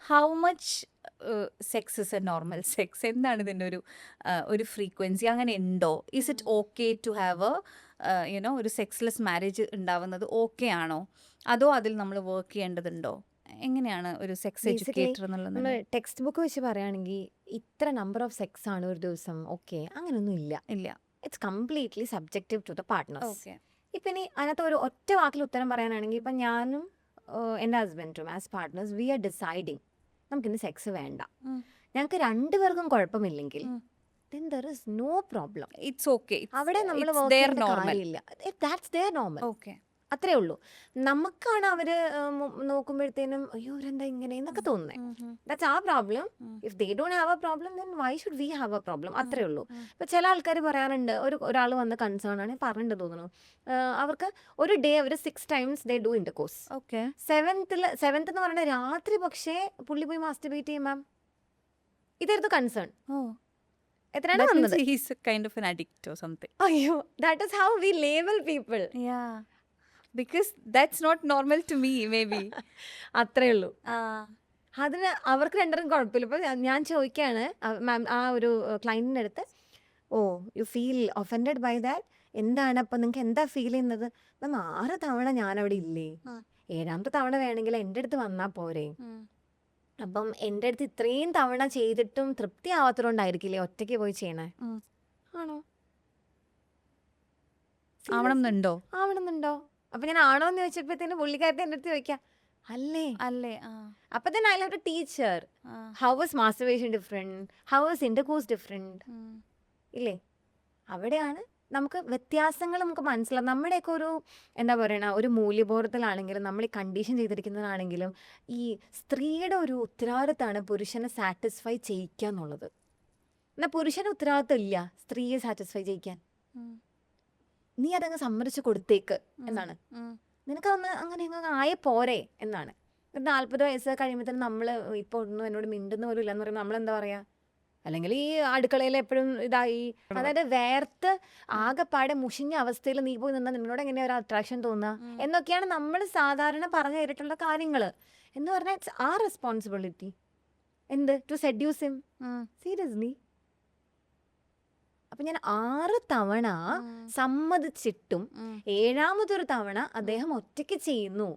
How much sex is a normal sex? എന്താണ് ഇതിൻ്റെ ഒരു ഫ്രീക്വൻസി അങ്ങനെ ഉണ്ടോ? Is it okay to have ഒരു സെക്സ്ലെസ് മാരേജ് ഉണ്ടാവുന്നത് ഓക്കെ ആണോ? അതോ അതിൽ നമ്മൾ വർക്ക് ചെയ്യേണ്ടതുണ്ടോ? എങ്ങനെയാണ് ഒരു സെക്സ് ബേസിക്കലി എഡ്യൂക്കേറ്റർ എന്നുള്ള നമ്മൾ നിലയിൽ? ടെക്സ്റ്റ് ബുക്ക് വെച്ച് പറയുകയാണെങ്കിൽ ഇത്ര നമ്പർ ഓഫ് സെക്സ് ആണ് ഒരു ദിവസം, ഓക്കെ, അങ്ങനെയൊന്നും ഇല്ല. ഇല്ല. It's completely subjective to the partners. Okay. ഇപ്പം ഇനി അതിനകത്ത് ഒരു ഒറ്റ വാക്കിൽ ഉത്തരം പറയാനാണെങ്കിൽ ഇപ്പം ഞാനും എൻ്റെ ഹസ്ബൻഡും as partners we are deciding നമുക്കിന്ന് സെക്സ് വേണ്ട, ഞങ്ങൾക്ക് രണ്ടുപേർക്കും കുഴപ്പമില്ലെങ്കിൽ then there is no problem. It's okay. അവിടെ നമ്മൾ ഇറ്റ്സ് വർക്ക് ദെയർ ചെയ്യേണ്ട നോർമൽ. കാര്യമില്ല. That's their normal. ഓക്കെ. അത്രേ ഉള്ളൂ. നമുക്കാണ് അവർ നോക്കുമ്പോഴത്തേനും അയ്യോ അവരെന്താ ഇങ്ങനെ എന്നൊക്കെ തോന്നുന്നത്. ദാറ്റ്സ് ആ problem. If they don't have A problem then why should we have A problem? അത്രേ ഉള്ളൂ. ഇപ്പം ചില ആൾക്കാർ പറയാറുണ്ട്, ഒരാൾ വന്ന് കൺസേൺ ആണ് പറഞ്ഞിട്ട് തോന്നുന്നു, അവർക്ക് ഒരു ഡേ അവർ 6 times they do intercourse. Okay. Seventh എന്ന് പറയുന്നത് രാത്രി, പക്ഷേ പുള്ളി പോയി മാസ്റ്റർബേറ്റ് ചെയ്യും മാം. ഇതായിരുന്നു കൺസേൺ. ഓ, എത്രയാണ് that means വന്നത്? he's a kind of an addict or something. അയ്യോ, that is how we label people. Yeah. Because that's not normal to me, maybe. അത്രേ ഉള്ളൂ. Ah. അതിന് അവർക്ക് രണ്ടുപേരും കുഴപ്പമില്ല. ഇപ്പം ഞാൻ ചോദിക്കുകയാണ് മാം ആ ഒരു ക്ലയൻറ്റിൻ്റെ അടുത്ത്, oh you feel offended by that, എന്താണ് അപ്പം നിങ്ങൾക്ക് എന്താ ഫീൽ ചെയ്യുന്നത്? മാം 6 തവണ ഞാനവിടെ ഇല്ലേ, 7ാമത്തെ തവണ വേണമെങ്കിൽ എൻ്റെ അടുത്ത് വന്നാൽ പോരെ. അപ്പം എൻ്റെ അടുത്ത് ഇത്രയും തവണ ചെയ്തിട്ടും തൃപ്തി ആവാത്തതുകൊണ്ടായിരിക്കില്ലേ ഒറ്റയ്ക്ക് പോയി ചെയ്യണേ? ആണോ? ആവണമെന്നുണ്ടോ? ആവണമെന്നുണ്ടോ? അപ്പം ഞാൻ ആണോ എന്ന് ചോദിച്ചപ്പോഴത്തേന് പുള്ളിക്കാരത്തെ എൻ്റെ അടുത്ത് ചോദിക്കാം, അല്ലേ? അല്ലേ? അപ്പം തന്നെ I have to teach her how was masturbation different, how was intercourse different. ഇല്ലേ? അവിടെയാണ് നമുക്ക് വ്യത്യാസങ്ങൾ നമുക്ക് മനസ്സിലാവും. നമ്മുടെയൊക്കെ ഒരു എന്താ പറയണ ഒരു മൂല്യബോധത്തിലാണെങ്കിലും നമ്മൾ ഈ കണ്ടീഷൻ ചെയ്തിരിക്കുന്നതാണെങ്കിലും ഈ സ്ത്രീയുടെ ഒരു ഉത്തരവാദിത്തമാണ് പുരുഷനെ സാറ്റിസ്ഫൈ ചെയ്യിക്കുക എന്നുള്ളത്. എന്നാൽ പുരുഷന് ഉത്തരവാദിത്തം ഇല്ല സ്ത്രീയെ സാറ്റിസ്ഫൈ ചെയ്യിക്കാൻ. നീ അതങ്ങ് സമ്മതിച്ചു കൊടുത്തേക്ക് എന്നാണ്. നിനക്കതൊന്ന് അങ്ങനെ അങ്ങ് ആയേ പോരെ എന്നാണ്. ഒരു 40 വയസ്സ് കഴിയുമ്പോഴത്തേനും നമ്മൾ ഇപ്പോൾ ഒന്നും എന്നോട് മിണ്ടുന്ന പോലും ഇല്ലെന്ന് പറയുമ്പോൾ നമ്മളെന്താ പറയുക? അല്ലെങ്കിൽ ഈ അടുക്കളയിൽ എപ്പോഴും ഇതായി, അതായത് വേർത്ത് ആകെപ്പാടെ മുഷിഞ്ഞ അവസ്ഥയിൽ നീ പോയി നിന്നാൽ നിന്നോട് എങ്ങനെയാ ഒരു അട്രാക്ഷൻ തോന്നുക എന്നൊക്കെയാണ് നമ്മൾ സാധാരണ പറഞ്ഞു കേട്ടിട്ടുള്ള കാര്യങ്ങൾ. എന്ന് പറഞ്ഞാൽ ഇറ്റ്സ് ആ റെസ്പോൺസിബിലിറ്റി എന്ത് ടു സെഡ്യൂസ് ഹിം. സീരിയസ്ലി. അപ്പം ഞാൻ 6 തവണ സമ്മതിച്ചിട്ടും 7ാമതൊരു തവണ അദ്ദേഹം ഒറ്റയ്ക്ക് ചെയ്യുന്നു.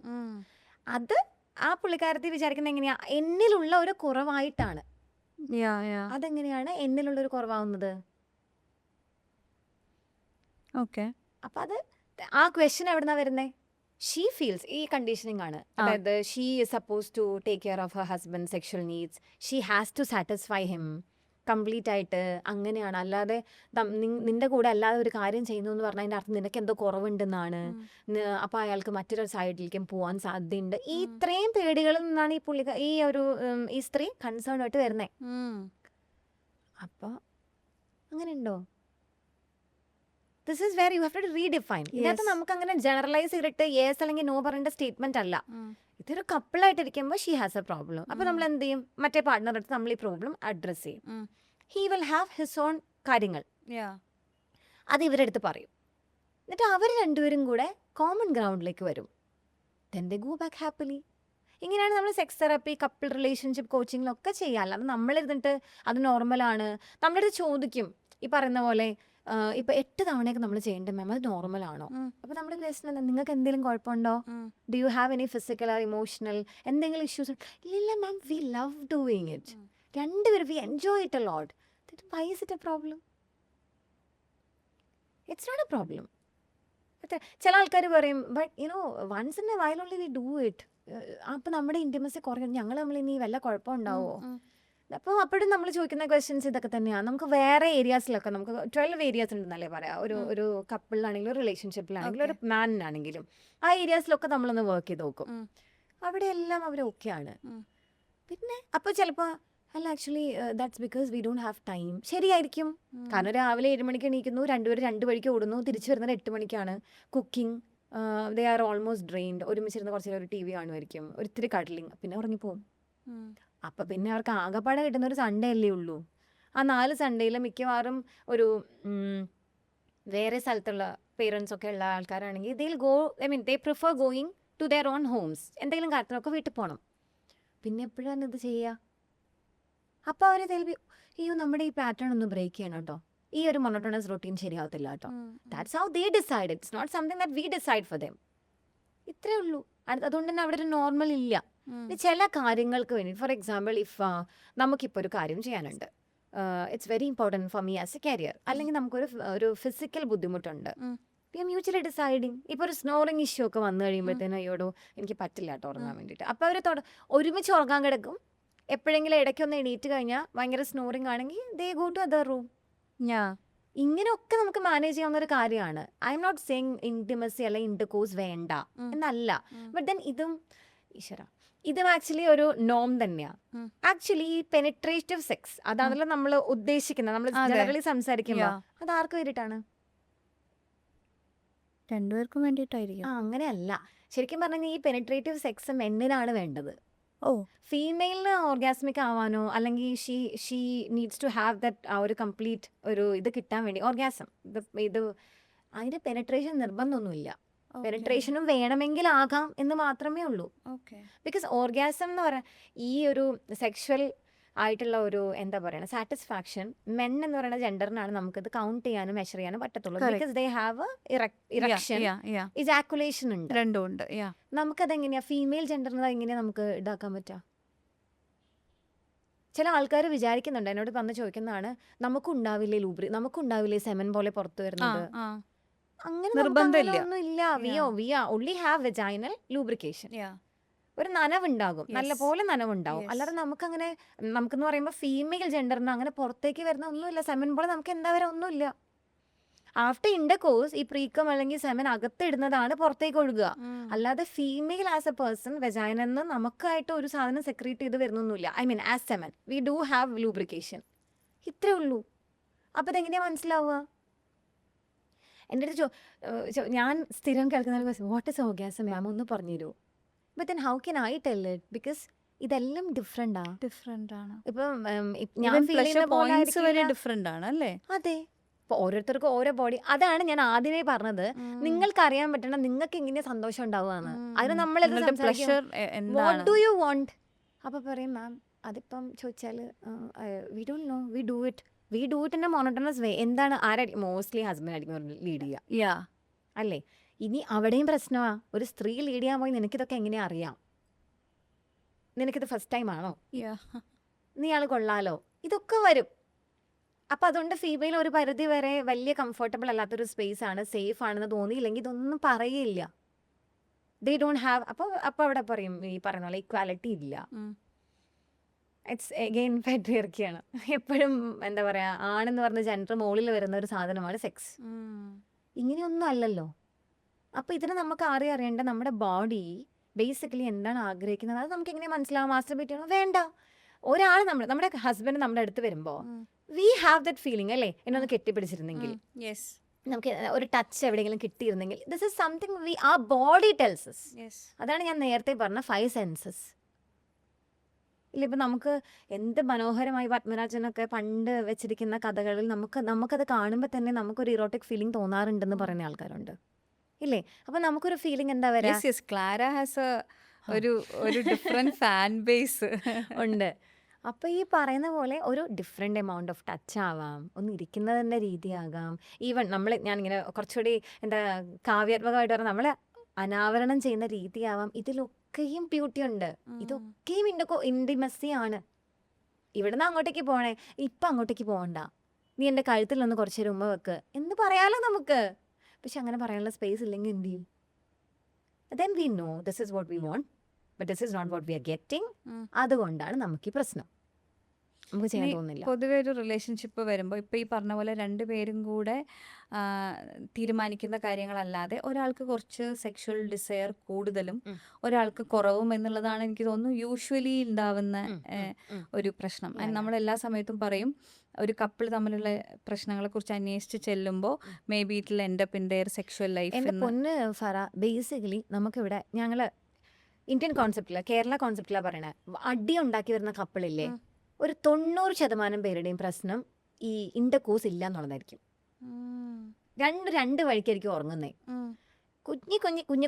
അത് ആ പുള്ളിക്കാരത്തി വിചാരിക്കുന്നത് എങ്ങനെയാ? എന്നിലുള്ള ഒരു കുറവായിട്ടാണ്. അതെങ്ങനെയാണ് എന്നിലുള്ള ഒരു കുറവാവുന്നത്? ഓക്കെ. അപ്പം അത് ആ ക്വസ്റ്റ്യൻ എവിടുന്നാ വരുന്നേ? ഷീ ഫീൽസ് ഈ കണ്ടീഷനിങ് ആണ്. അതായത് she is suppose to take care of her husband sexual needs, she has to satisfy him complete ആയിട്ട്. അങ്ങനെയാണ്. അല്ലാതെ നിന്റെ കൂടെ അല്ലാതെ ഒരു കാര്യം ചെയ്യുന്നു എന്ന് പറഞ്ഞാൽ അതിൻ്റെ അർത്ഥം നിനക്ക് എന്തോ കുറവുണ്ടെന്നാണ്. അപ്പോൾ അയാൾക്ക് മറ്റൊരു സൈഡിലേക്കും പോകാൻ സാധ്യതയുണ്ട്. ഈ ഇത്രയും പേടികളിൽ നിന്നാണ് ഈ സ്ത്രീ കൺസേൺ ആയിട്ട് വരുന്നത്. അപ്പോൾ അങ്ങനെ ഉണ്ടോ? This is where you have to redefine. ഇതിനകത്ത് നമുക്ക് അങ്ങനെ ജനറലൈസ് ചെയ്തിട്ട് യെസ് അല്ലെങ്കിൽ നോ പറയേണ്ട സ്റ്റേറ്റ്മെന്റ് അല്ല. ഇതൊരു കപ്പിളായിട്ടിരിക്കുമ്പോൾ ഷീ ഹാസ് എ പ്രോബ്ലം. അപ്പോൾ നമ്മൾ എന്ത് ചെയ്യും? മറ്റേ പാർട്ട്ണറുടെ അടുത്ത് നമ്മൾ ഈ പ്രോബ്ലം അഡ്രസ്സ് ചെയ്യും. He will have his own കാര്യങ്ങൾ, അത് ഇവരുടെ അടുത്ത് പറയും. എന്നിട്ട് അവർ രണ്ടുപേരും കൂടെ കോമൺ ഗ്രൗണ്ടിലേക്ക് വരും. Then they go back happily. ഇങ്ങനെയാണ് നമ്മൾ സെക്സ് തെറാപ്പി, കപ്പിൾ റിലേഷൻഷിപ്പ് കോച്ചിങ്ങിലൊക്കെ ചെയ്യുക. അല്ലാതെ നമ്മളിരുന്നിട്ട് അത് നോർമലാണ്. നമ്മുടെ അടുത്ത് ചോദിക്കും ഈ പറയുന്ന പോലെ, ഇപ്പം 8 തവണയൊക്കെ നമ്മൾ ചെയ്യേണ്ട മാം, അത് നോർമലാണോ? അപ്പോൾ നമ്മുടെ ക്വസ്റ്റൻ എന്താ? നിങ്ങൾക്ക് എന്തെങ്കിലും കുഴപ്പമുണ്ടോ? Do you have any physical or emotional എന്തെങ്കിലും ഇഷ്യൂസ്? ഇല്ല ma'am, we love doing it. രണ്ടുപേരും we enjoy it a lot. Why is it a problem? It's not a problem. ചില ആൾക്കാർ പറയും, but you know once in a while only we do it. അപ്പം നമ്മുടെ intimacy കുറയും, ഞങ്ങൾ നമ്മൾ ഇനി വല്ല കുഴപ്പമുണ്ടാവോ? അപ്പോൾ അപ്പോഴും നമ്മൾ ചോദിക്കുന്ന ക്വസ്റ്റ്യൻസ് ഇതൊക്കെ തന്നെയാണ്. നമുക്ക് വേറെ ഏരിയാസിലൊക്കെ നമുക്ക് 12 ഏരിയാസ് ഉണ്ടെന്നല്ലേ പറയാം. ഒരു കപ്പിളിലാണെങ്കിലും ഒരു റിലേഷൻഷിപ്പിലാണെങ്കിലും ഒരു മാനിനാണെങ്കിലും ആ ഏരിയാസിലൊക്കെ നമ്മളൊന്ന് വർക്ക് ചെയ്ത് നോക്കും. അവിടെയെല്ലാം അവർ ഓക്കെയാണ്. പിന്നെ അപ്പോൾ ചിലപ്പോൾ അല്ല, actually that's because we don't have time. ശരിയായിരിക്കും. കാരണം രാവിലെ 7 മണിക്ക് എണീക്കുന്നു, രണ്ടുപേരും 2 വഴിക്ക് ഓടുന്നു, തിരിച്ചു വരുന്നത് 8 മണിക്കാണ്. Cooking, they are almost drained. ഒരുമിച്ചിരുന്ന് കുറച്ച് നേരം ഒരു TV കാണുമായിരിക്കും, ഒരിത്തിരി കഡ്ലിങ്, പിന്നെ ഉറങ്ങിപ്പോവും. അപ്പം പിന്നെ അവർക്ക് ആകെപ്പാടെ കിട്ടുന്ന ഒരു സൺഡേ അല്ലേ ഉള്ളൂ. ആ 4 സൺഡേയിൽ മിക്കവാറും ഒരു വേറെ സ്ഥലത്തുള്ള പേരൻസ് ഒക്കെ ഉള്ള ആൾക്കാരാണെങ്കിൽ they prefer going to their own homes. എന്തെങ്കിലും കാര്യത്തിനൊക്കെ വീട്ടിൽ പോകണം. പിന്നെ എപ്പോഴാണ് ഇത് ചെയ്യുക? അപ്പോൾ അവർ തെൽവി അയ്യോ നമ്മുടെ ഈ പാറ്റേൺ ഒന്ന് ബ്രേക്ക് ചെയ്യണം കേട്ടോ, ഈ ഒരു മൊണോട്ടോണസ് റൊട്ടീൻ ശരിയാവത്തില്ല കേട്ടോ. That's how they decide, it's not something that we decide for them. ഇത്രേ ഉള്ളൂ. അതുകൊണ്ട് തന്നെ അവിടെ ഒരു നോർമൽ ഇല്ല. ഇനി ചില കാര്യങ്ങൾക്ക് വേണ്ടി, ഫോർ എക്സാമ്പിൾ ഇഫ് നമുക്കിപ്പോൾ ഒരു കാര്യം ചെയ്യാനുണ്ട്, it's very important for me as A career, അല്ലെങ്കിൽ നമുക്കൊരു ഫിസിക്കൽ ബുദ്ധിമുട്ടുണ്ട്, വി ആർ മ്യൂച്വലി ഡിസൈഡിങ്. ഇപ്പോൾ ഒരു സ്നോറിങ് ഇഷ്യൂ ഒക്കെ വന്നു കഴിയുമ്പോഴത്തേനും അയ്യോടോ എനിക്ക് പറ്റില്ല കേട്ടോ ഉറങ്ങാൻ വേണ്ടിയിട്ട്, അപ്പോൾ അവർ ഒരുമിച്ച് ഉറങ്ങാൻ കിടക്കും. എപ്പോഴെങ്കിലും ഇടയ്ക്കൊന്ന് എണീറ്റ് കഴിഞ്ഞാൽ ഭയങ്കര സ്നോറിങ് ആണെങ്കിൽ they go to other room. ഇങ്ങനെയൊക്കെ നമുക്ക് മാനേജ് ചെയ്യാവുന്ന ഒരു കാര്യമാണ്. I am not saying intimacy അല്ലെങ്കിൽ ഇന്റർകോഴ്സ് വേണ്ട എന്നല്ല, ബട്ട് ദെൻ ഇതും ആക്ച്വലി ഒരു നോം തന്നെയാണ്. ആക്ച്വലി ഈ പെനിട്രേറ്റീവ് സെക്സ് അതാണല്ലോ നമ്മൾ ഉദ്ദേശിക്കുന്നത്, നമ്മൾ ജനറലി സംസാരിക്കുമ്പോൾ അത് ആർക്ക് വേണ്ടിയിട്ടാണ്? രണ്ടുപേർക്കും വേണ്ടിയിട്ടായിരിക്കും. അങ്ങനെയല്ല. ശരിക്കും പറഞ്ഞാൽ ഈ പെനിട്രേറ്റീവ് സെക്സ് മെന്നിനാണ് വേണ്ടത്. ഫീമെയിലിന് ഓർഗാസ്മിക് ആവാനോ അല്ലെങ്കിൽ she needs to have that ആ ഒരു കംപ്ലീറ്റ് ഒരു ഇത് കിട്ടാൻ വേണ്ടി ഓർഗാസം ഇത് അതിന് പെനിട്രേഷൻ നിർബന്ധമൊന്നുമില്ല. പെനിട്രേഷനും വേണമെങ്കിൽ ആകാം എന്ന് മാത്രമേ ഉള്ളൂ. ബിക്കോസ് ഓർഗാസം എന്ന് പറയാൻ ഈ ഒരു സെക്ഷൽ ആയിട്ടുള്ള ഒരു എന്താ പറയുക സാറ്റിസ്ഫാക്ഷൻ മെൻ എന്ന് പറയുന്ന ജെൻഡറിനാണ് നമുക്കത് കൗണ്ട് ചെയ്യാനും മെഷർ ചെയ്യാനും പറ്റത്തുള്ളൂ. Because they have erection, ejaculation ഉണ്ട്, രണ്ടും ഉണ്ട്. നമുക്കതെങ്ങനെയാ ഫീമെയിൽ ജെൻഡറിന് എങ്ങനെയാ നമുക്ക് ഇതാക്കാൻ പറ്റുക? ചില ആൾക്കാർ വിചാരിക്കുന്നുണ്ട്, എന്നോട് വന്ന് ചോദിക്കുന്നതാണ്, നമുക്കുണ്ടാവില്ലേ നമുക്കുണ്ടാവില്ലേ സെമൻ പോലെ പുറത്തു വരുന്നത്? അങ്ങനെ ഒന്നുമില്ല. V only have vaginal lubrication. ഒരു നനവുണ്ടാകും, നല്ലപോലെ നനവുണ്ടാവും. അല്ലാതെ നമുക്കെന്ന് പറയുമ്പോൾ ഫീമെയിൽ ജെൻഡറിന് അങ്ങനെ പുറത്തേക്ക് വരുന്ന ഒന്നുമില്ല. സെമൻ പോലെ നമുക്ക് എന്താ വരെ ഒന്നുമില്ല. ആഫ്റ്റർ ഇന്റർകോഴ്സ് ഈ പ്രീക്കം അല്ലെങ്കിൽ സെമൻ അകത്തിടുന്നതാണ് പുറത്തേക്ക് ഒഴുകുക. അല്ലാതെ ഫീമെയിൽ ആസ് എ പേഴ്സൺ വെജൈനെന്ന് നമുക്കായിട്ട് ഒരു സാധനം സെക്രീറ്റ് ചെയ്ത് വരുന്നൊന്നുമില്ല. I mean as semen we do have lubrication. ഇത്രേ ഉള്ളൂ. അപ്പോൾ ഇതെങ്ങനെയാ മനസ്സിലാവുക? എൻ്റെ അടുത്ത് ഞാൻ സ്ഥിരം കേൾക്കുന്ന വാട്ട് ഇസ് ഓർഗാസം മാം ഒന്ന് പറഞ്ഞു തരുമോ? But then how can I tell it? Because ഇതെല്ലാം ഡിഫറെന്റ് ആണ്. ഇപ്പം ഞാൻ ഫീൽ ചെയ്യുന്ന പോലെ ഡിഫറെന്റ് ആണ് അല്ലേ? അതെ, ഇപ്പൊ ഓരോരുത്തർക്കും ഓരോ ബോഡി. അതാണ് ഞാൻ ആദ്യമേ പറഞ്ഞത്, നിങ്ങൾക്ക് അറിയാൻ പറ്റണം നിങ്ങൾക്ക് എങ്ങനെ സന്തോഷം ഉണ്ടാവുകയെന്ന്. അതിന് നമ്മളത് വാട്ട് ഡു യു വോണ്ട്? അപ്പൊ പറയും മാം അതിപ്പം ചോദിച്ചാൽ we don't know, we do it in a monotonous way. എന്താണ് മോസ്റ്റ്ലി ഹസ്ബൻഡ് ആയിരിക്കും ലീഡ് ചെയ്യുക അല്ലേ? ഇനി അവിടെയും പ്രശ്നമാണ്. ഒരു സ്ത്രീ ലീഡ് ചെയ്യാൻ പോയി നിനക്കിതൊക്കെ എങ്ങനെയാ അറിയാം? നിനക്കിത് ഫസ്റ്റ് ടൈം ആണോ? നീ ആൾ കൊള്ളാലോ, ഇതൊക്കെ വരും. അപ്പം അതുകൊണ്ട് ഫീമെയിൽ ഒരു പരിധി വരെ വലിയ കംഫർട്ടബിൾ അല്ലാത്തൊരു സ്പേസ് ആണ്, സേഫ് ആണെന്ന് തോന്നിയില്ലെങ്കിൽ ഇതൊന്നും പറയില്ല. They don't have. അപ്പോൾ അവിടെ പറയും ഈ പറയുന്ന പോലെ ഇക്വാലിറ്റി ഇല്ല. ഇറ്റ്സ് എഗെയിൻ പാട്രിയാർക്കിയാണ്. എപ്പോഴും എന്താ പറയുക, ആണെന്ന് പറഞ്ഞ ജെൻഡർ മുകളിൽ വരുന്ന ഒരു സാധനമാണ് സെക്സ്. ഇങ്ങനെയൊന്നും അല്ലല്ലോ. അപ്പോൾ ഇതിന് നമുക്ക് അറിയേണ്ട നമ്മുടെ ബോഡി ബേസിക്കലി എന്താണ് ആഗ്രഹിക്കുന്നത് അത് നമുക്ക് എങ്ങനെ മനസ്സിലാവും? മാസ്റ്റർബേറ്റ് ചെയ്യണോ വേണ്ട? ഒരാൾ നമ്മുടെ ഹസ്ബൻഡ് നമ്മുടെ അടുത്ത് വരുമ്പോൾ വി ഹാവ് ദറ്റ് ഫീലിംഗ് അല്ലേ, എന്നൊന്ന് കെട്ടിപ്പിടിച്ചിരുന്നെങ്കിൽ, നമുക്ക് ഒരു ടച്ച് എവിടെയെങ്കിലും കിട്ടിയിരുന്നെങ്കിൽ, ദിസ് ഇസ് സംതിങ് ആ ബോഡി ടെൽസ് us. അതാണ് ഞാൻ നേരത്തെ പറഞ്ഞ 5 senses. ഇല്ല, ഇപ്പം നമുക്ക് എന്ത് മനോഹരമായി പത്മരാജനൊക്കെ പണ്ട് വെച്ചിരിക്കുന്ന കഥകളിൽ നമുക്കത് കാണുമ്പോൾ തന്നെ നമുക്കൊരു ഇറോട്ടിക് ഫീലിംഗ് തോന്നാറുണ്ടെന്ന് പറയുന്ന ആൾക്കാരുണ്ട് ഇല്ലേ? അപ്പം നമുക്കൊരു ഫീലിംഗ് എന്താ പറയുക, ക്ലാര ഹാസ് ഒരു ഡിഫറെന്റ് ഫാൻ ബേസ് ഉണ്ട്. അപ്പോൾ ഈ പറയുന്ന പോലെ ഒരു ഡിഫറെൻ്റ് എമൗണ്ട് ഓഫ് ടച്ച് ആവാം, ഒന്ന് ഇരിക്കുന്നതിൻ്റെ രീതിയാകാം, ഈവൻ ഞാനിങ്ങനെ കുറച്ചുകൂടി എന്താ കാവ്യാത്മകമായിട്ട് പറഞ്ഞാൽ നമ്മൾ അനാവരണം ചെയ്യുന്ന രീതിയാവാം. ഇതിലൊക്കെയും ബ്യൂട്ടി ഉണ്ട്, ഇതൊക്കെയും ഇൻറ്റിമസി ആണ്. ഇവിടുന്ന് അങ്ങോട്ടേക്ക് പോകണേ, ഇപ്പം അങ്ങോട്ടേക്ക് പോകണ്ട, നീ എൻ്റെ കഴുത്തിൽ നിന്ന് കുറച്ച് നേരം ഉമ്മ വെക്ക് എന്ന് പറയാലോ നമുക്ക്. പക്ഷെ അങ്ങനെ പറയാനുള്ള സ്പേസ് ഇല്ലെങ്കിൽ എന്ത് ചെയ്യും? then we know this is what we want but this is not what we are getting. അതുകൊണ്ടാണ് നമുക്ക് ഈ പ്രശ്നം, നമുക്ക് ചെയ്യാൻ തോന്നുന്നില്ല. പൊതുവെ ഒരു റിലേഷൻഷിപ്പ് വരുമ്പോൾ ഇപ്പം ഈ പറഞ്ഞ പോലെ രണ്ടുപേരും കൂടെ തീരുമാനിക്കുന്ന കാര്യങ്ങളല്ലാതെ ഒരാൾക്ക് കുറച്ച് സെക്ഷൽ ഡിസയർ കൂടുതലും ഒരാൾക്ക് കുറവും എന്നുള്ളതാണ് എനിക്ക് തോന്നുന്നു യൂഷ്വലി ഉണ്ടാവുന്ന ഒരു പ്രശ്നം. നമ്മൾ എല്ലാ സമയത്തും പറയും ഒരു കപ്പിൾ തമ്മിലുള്ള പ്രശ്നങ്ങളെ കുറിച്ച് അന്വേഷിച്ച് ചെല്ലുമ്പോൾ may be it end up in there sexual life. എൻ്റെ പൊന്ന് ഫറ, ബേസിക്കലി നമുക്കിവിടെ ഞങ്ങൾ ഇന്ത്യൻ കോൺസെപ്റ്റിലാണ്, കേരള കോൺസെപ്റ്റിലാണ് പറയണേ, അടി ഉണ്ടാക്കി വരുന്ന കപ്പിളില്ലേ, ഒരു 90% പേരുടെയും പ്രശ്നം ഈ ഇന്റർകോഴ്സ് ഇല്ല എന്നുള്ളതായിരിക്കും. രണ്ട് വഴിക്കായിരിക്കും ഉറങ്ങുന്നേ. കുഞ്ഞു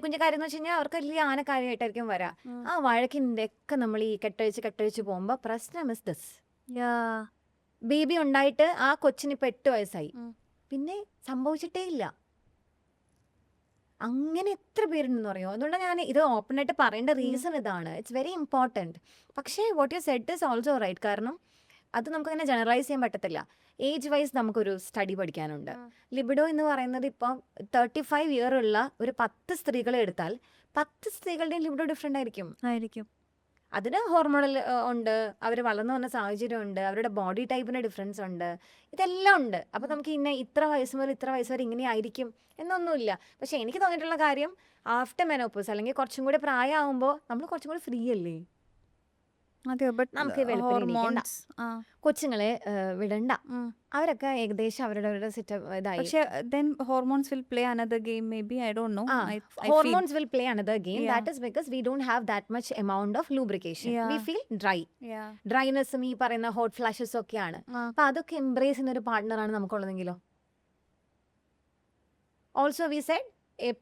കുഞ്ഞു കാര്യം എന്ന് വെച്ച് കഴിഞ്ഞാൽ അവർക്ക് വലിയ ആനക്കാര്യമായിട്ടായിരിക്കും വരാം. ആ വഴക്കിൻ്റെ ഒക്കെ നമ്മൾ ഈ കെട്ടഴിച്ച് പോകുമ്പോൾ പ്രശ്നം ഇസ് ദിസ്. ബേബി ഉണ്ടായിട്ട് ആ കൊച്ചിന് ഇപ്പം 8 വയസ്സായി, പിന്നെ സംഭവിച്ചിട്ടേ ഇല്ല. അങ്ങനെ എത്ര പേരുണ്ടെന്ന് പറയോ? അതുകൊണ്ടാണ് ഞാൻ ഇത് ഓപ്പണായിട്ട് പറയേണ്ട റീസൺ ഇതാണ്. It's very important. പക്ഷേ what you said is also right. കാരണം അത് നമുക്കങ്ങനെ ജനറലൈസ് ചെയ്യാൻ പറ്റത്തില്ല. ഏജ് വൈസ് നമുക്കൊരു സ്റ്റഡി പഠിക്കാനുണ്ട്. ലിബിഡോ എന്ന് പറയുന്നത് ഇപ്പം 35 ഇയർ ഉള്ള ഒരു 10 സ്ത്രീകളെ എടുത്താൽ 10 സ്ത്രീകളുടെയും ലിബിഡോ ഡിഫറെൻ്റ് ആയിരിക്കും. അതിന് ഹോർമോണൽ ഉണ്ട്, അവർ വളർന്നു വന്ന സാഹചര്യം ഉണ്ട്, അവരുടെ ബോഡി ടൈപ്പിന് ഡിഫറൻസ് ഉണ്ട്, ഇതെല്ലാം ഉണ്ട്. അപ്പോൾ നമുക്ക് ഇത്ര വയസ്സ് മുതൽ ഇത്ര വയസ്സ് വരെ ഇങ്ങനെ ആയിരിക്കും എന്നൊന്നുമില്ല. പക്ഷേ എനിക്ക് തോന്നിയിട്ടുള്ള കാര്യം ആഫ്റ്റർ മെനോപോസ് അല്ലെങ്കിൽ കുറച്ചും കൂടി പ്രായമാകുമ്പോൾ നമ്മൾ കുറച്ചും കൂടി ഫ്രീ അല്ലേ. നമുക്ക് വെളുപ്പിനിരിക്കണ്ട, കൊച്ചുങ്ങളെ വിടണ്ട, അവരൊക്കെ ഏകദേശം അവരുടെ സെറ്റപ്പ് ഇതായി. പക്ഷേ then hormones will play another game maybe, I don't know. I feel hormones will play another game. That is because we don't have that much amount of lubrication. We feel dry. ഡ്രൈനെസ്സും ഈ പറയുന്ന hot ഫ്ലാഷസും ഒക്കെയാണ്. അപ്പൊ അതൊക്കെ embrace ചെയ്യുന്ന ഒരു പാർട്ട്ണറാണ് നമുക്കുള്ളതെങ്കിലോ. Also we said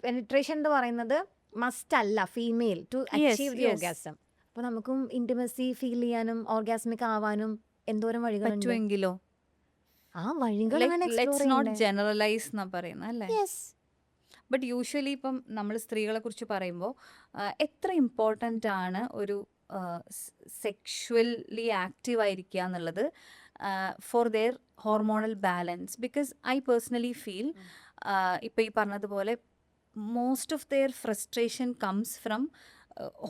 penetration എന്ന് പറയുന്നത് മസ്റ്റ് അല്ല female to achieve the orgasm. അപ്പോൾ നമുക്കും ഇൻറ്റിമസി ഫീൽ ചെയ്യാനും ഓർഗാസ്മിക് ആവാനും എന്തോരം വഴികളുണ്ട്. പറ്റുമെങ്കിലോ ആ വഴികൾ ലെറ്റ്സ് നോട്ട് ജനറലൈസ് എന്നാ പറയുന്നത് അല്ലേ. ബട്ട് യൂഷ്വലി ഇപ്പം നമ്മൾ സ്ത്രീകളെ കുറിച്ച് പറയുമ്പോൾ എത്ര ഇമ്പോർട്ടൻ്റ് ആണ് ഒരു സെക്ഷുവലി ആക്റ്റീവ് ആയിരിക്കുക എന്നുള്ളത് for their hormonal balance. Because I personally feel ഇപ്പം ഈ പറഞ്ഞതുപോലെ most of their frustration comes from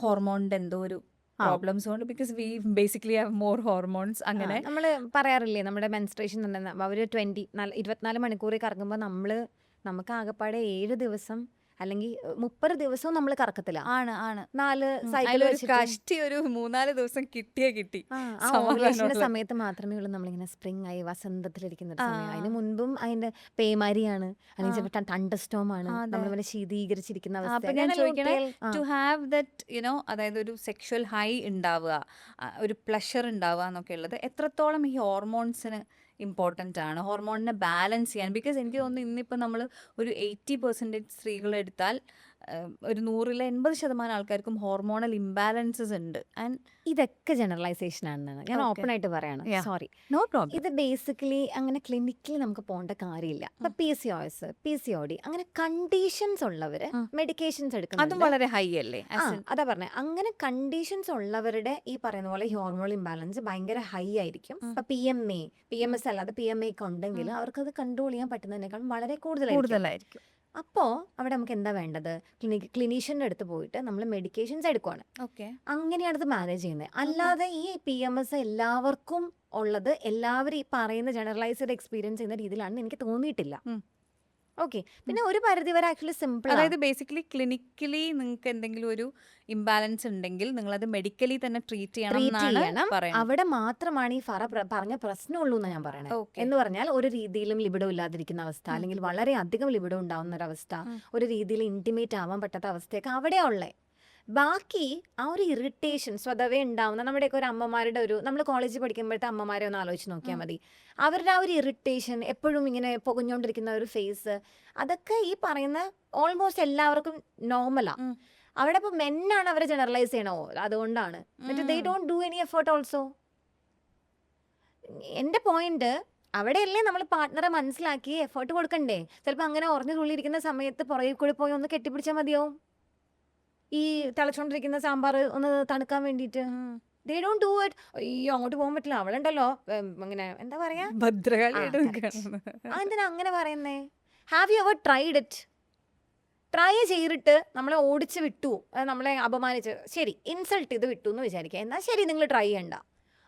ഹോർമോണിൻ്റെ എന്തോ ഒരു പ്രോബ്ലംസ് കൊണ്ട്. Because we basically have more hormones. അങ്ങനെ നമ്മൾ പറയാറില്ലേ നമ്മുടെ മെൻസ്ട്രേഷൻ തന്നെ അവർ 24 മണിക്കൂറിൽ കറങ്ങുമ്പോൾ നമുക്ക് ആകെപ്പാടെ 7 ദിവസം അല്ലെങ്കിൽ 30 ദിവസവും നമ്മൾ കറക്കത്തില്ല. ആണ് 4 സൈക്കിൾ കഷ്ടി ഒരു 3-4 ദിവസം കിട്ടി. സമയത്ത് മാത്രമേ ഉള്ളൂ നമ്മളിങ്ങനെ സ്പ്രിംഗ് ആയി വസന്തത്തിലിരിക്കുന്ന ഒരു സമയം. അതിന് മുൻപും അതിന്റെ പേമാരിയാണ്, അല്ലെങ്കിൽ ചിലപ്പോൾ തണ്ടർസ്റ്റോം ആണ്, നമ്മളിങ്ങനെ ശീതീകരിച്ചിരിക്കുന്ന അവസ്ഥ. ടു ഹാവ് ദറ്റ് യുനോ, അതായത് ഒരു സെക്ഷുവൽ ഹൈ ഉണ്ടാവുക, ഒരു പ്ലഷർ ഉണ്ടാവുക എന്നൊക്കെ ഉള്ളത് എത്രത്തോളം ഈ ഹോർമോൺസിന് ഇമ്പോർട്ടൻ്റ് ആണ്, ഹോർമോണിനെ ബാലൻസ് ചെയ്യാൻ. ബിക്കോസ് എനിക്ക് തോന്നുന്നു ഇന്നിപ്പോൾ നമ്മൾ ഒരു 80% സ്ത്രീകളെടുത്താൽ ഒരു 100-ൽ 80% ആൾക്കാർക്കും ഹോർമോണൽ ഇംബാലൻസസ് ഉണ്ട്. ആൻഡ് ഇതൊക്കെ ജനറലൈസേഷൻ ആണെന്നാണ് ഞാൻ ഓപ്പൺ ആയിട്ട് പറയണം. Sorry, no problem. ഇത് ബേസിക്കലി അങ്ങനെ ക്ലിനിക്കലി നമുക്ക് പോകേണ്ട കാര്യമില്ല. ഇപ്പൊ PCOS, PCOD അങ്ങനെ കണ്ടീഷൻസ് ഉള്ളവര് മെഡിക്കേഷൻസ് എടുക്കുന്നത് അതും വളരെ ഹൈ അല്ലേ. അതാ പറഞ്ഞത്, അങ്ങനെ കണ്ടീഷൻസ് ഉള്ളവരുടെ ഈ പറയുന്ന പോലെ ഹോർമോണൽ ഇംബാലൻസ് ഭയങ്കര ഹൈ ആയിരിക്കും. ഇപ്പൊ PMS അല്ലാതെ PMA ഒക്കെ ഉണ്ടെങ്കിൽ അവർക്കത് കൺട്രോൾ ചെയ്യാൻ പറ്റുന്നതിനേക്കാൾ വളരെ കൂടുതലായിരിക്കും. അപ്പോൾ അവിടെ നമുക്ക് എന്താ വേണ്ടത്? ക്ലിനീഷ്യൻ്റെ അടുത്ത് പോയിട്ട് നമ്മൾ മെഡിക്കേഷൻസ് എടുക്കുവാണ്. അങ്ങനെയാണ് ഇത് മാനേജ് ചെയ്യുന്നത്. അല്ലാതെ ഈ PMS എല്ലാവർക്കും ഉള്ളത് എല്ലാവരും ഈ പറയുന്ന ജനറലൈസ്ഡ് എക്സ്പീരിയൻസ് ചെയ്യുന്ന രീതിയിലാണെന്ന് എനിക്ക് തോന്നിയിട്ടില്ല. ഓക്കെ, പിന്നെ ഒരു പരിധി വരെ ആക്ച്വലി സിമ്പിൾ. അതായത് ബേസിക്കലി ക്ലിനിക്കലി നിങ്ങൾക്ക് എന്തെങ്കിലും ഒരു ഇംബാലൻസ് ഉണ്ടെങ്കിൽ നിങ്ങളത് മെഡിക്കലി തന്നെ ട്രീറ്റ് ചെയ്യണം. അവിടെ മാത്രമാണ് ഈ പറഞ്ഞ പ്രശ്നമുള്ളൂ എന്നാണ് ഞാൻ പറയണത്. എന്ന് പറഞ്ഞാൽ ഒരു രീതിയിലും ലിബിഡോ ഇല്ലാതിരിക്കുന്ന അവസ്ഥ, അല്ലെങ്കിൽ വളരെ അധികം ലിബിഡോ ഉണ്ടാവുന്ന ഒരു അവസ്ഥ, ഒരു രീതിയിൽ ഇന്റിമേറ്റ് ആവാൻ പറ്റാത്ത അവസ്ഥയൊക്കെ അവിടെയാ ഉള്ളത്. ബാക്കി ആ ഒരു ഇറിറ്റേഷൻ സ്വതവേ ഉണ്ടാവുന്ന നമ്മുടെയൊക്കെ ഒരു അമ്മമാരുടെ നമ്മൾ കോളേജിൽ പഠിക്കുമ്പോഴത്തെ അമ്മമാരെ ഒന്ന് ആലോചിച്ച് നോക്കിയാൽ മതി. അവരുടെ ആ ഒരു ഇറിറ്റേഷൻ, എപ്പോഴും ഇങ്ങനെ പുകഞ്ഞുകൊണ്ടിരിക്കുന്ന ഒരു ഫേസ്, അതൊക്കെ ഈ പറയുന്ന ഓൾമോസ്റ്റ് എല്ലാവർക്കും നോർമലാ. അവിടെ ഇപ്പോൾ മെന്നാണ് അവരെ ജനറലൈസ് ചെയ്യണോ, അതുകൊണ്ടാണ്. എന്നിട്ട് they don't do any effort also. എൻ്റെ പോയിന്റ് അവിടെയല്ലേ നമ്മൾ പാർട്ട്ണറെ മനസ്സിലാക്കി എഫേർട്ട് കൊടുക്കണ്ടേ. ചിലപ്പോൾ അങ്ങനെ ഉറഞ്ഞു തുള്ളിയിരിക്കുന്ന സമയത്ത് പുറകെ കൂടി പോയി ഒന്ന് കെട്ടിപ്പിടിച്ചാൽ മതിയാവും, ഈ തിളച്ചോണ്ടിരിക്കുന്ന സാമ്പാർ ഒന്ന് തണുക്കാൻ വേണ്ടിയിട്ട്. They don't do it. അയ്യോ അങ്ങോട്ട് പോകാൻ പറ്റില്ല, അവളുണ്ടല്ലോ അങ്ങനെ എന്താ പറയാ, അതെന്തിനാ അങ്ങനെ പറയുന്നേ? Have you ever tried it? Try ചെയ്തിട്ട് നമ്മളെ ഓടിച്ച് വിട്ടു, നമ്മളെ അപമാനിച്ച്, ശരി ഇൻസൾട്ട് ചെയ്ത് വിട്ടു എന്ന് വിചാരിക്കുക. എന്നാൽ ശരി, നിങ്ങൾ ട്രൈ ചെയ്യണ്ട.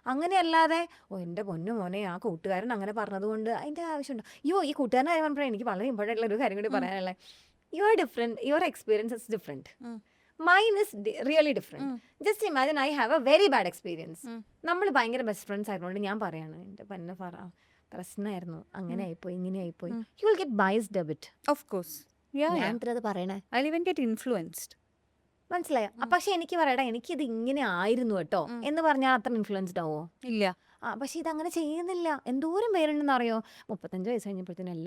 അങ്ങനെയല്ലാതെ എൻ്റെ പൊന്നു മോനെ ആ കൂട്ടുകാരൻ അങ്ങനെ പറഞ്ഞതുകൊണ്ട് അതിൻ്റെ ആവശ്യമുണ്ടോ? അയ്യോ ഈ കൂട്ടുകാരൻ്റെ കാര്യം പറഞ്ഞാൽ എനിക്ക് വളരെ ഇമ്പോർട്ടൻ്റ് ആയിട്ടുള്ള ഒരു കാര്യം കൂടി പറയാനുള്ളത്. You are different, your experience is different. Mine is really different. Just imagine I have a very bad experience. നമ്മൾ ഭയങ്കര ബെസ്റ്റ് ഫ്രണ്ട്സ് ആയതുകൊണ്ട് ഞാൻ പറയാണ്, എൻ്റെ പന്ന പ്രശ്നമായിരുന്നു, അങ്ങനെ ആയിപ്പോയി, ഇങ്ങനെ ആയിപ്പോയി. You will get biased a bit. Of course. ഞാൻ അത് പറയണേ, I'll even get influenced. മനസ്സിലായോ? പക്ഷെ എനിക്ക് പറയടാ, എനിക്കിത് ഇങ്ങനെ ആയിരുന്നു കേട്ടോ എന്ന് പറഞ്ഞാൽ അത്ര ഇൻഫ്ലുവൻസ്ഡ് ആവോ? ഇല്ല. പക്ഷെ ഇതങ്ങനെ ചെയ്യുന്നില്ല. എന്തോരം പേരുണ്ടെന്ന് അറിയോ, 35 വയസ്സ് കഴിഞ്ഞപ്പോഴത്തേനും എല്ലാം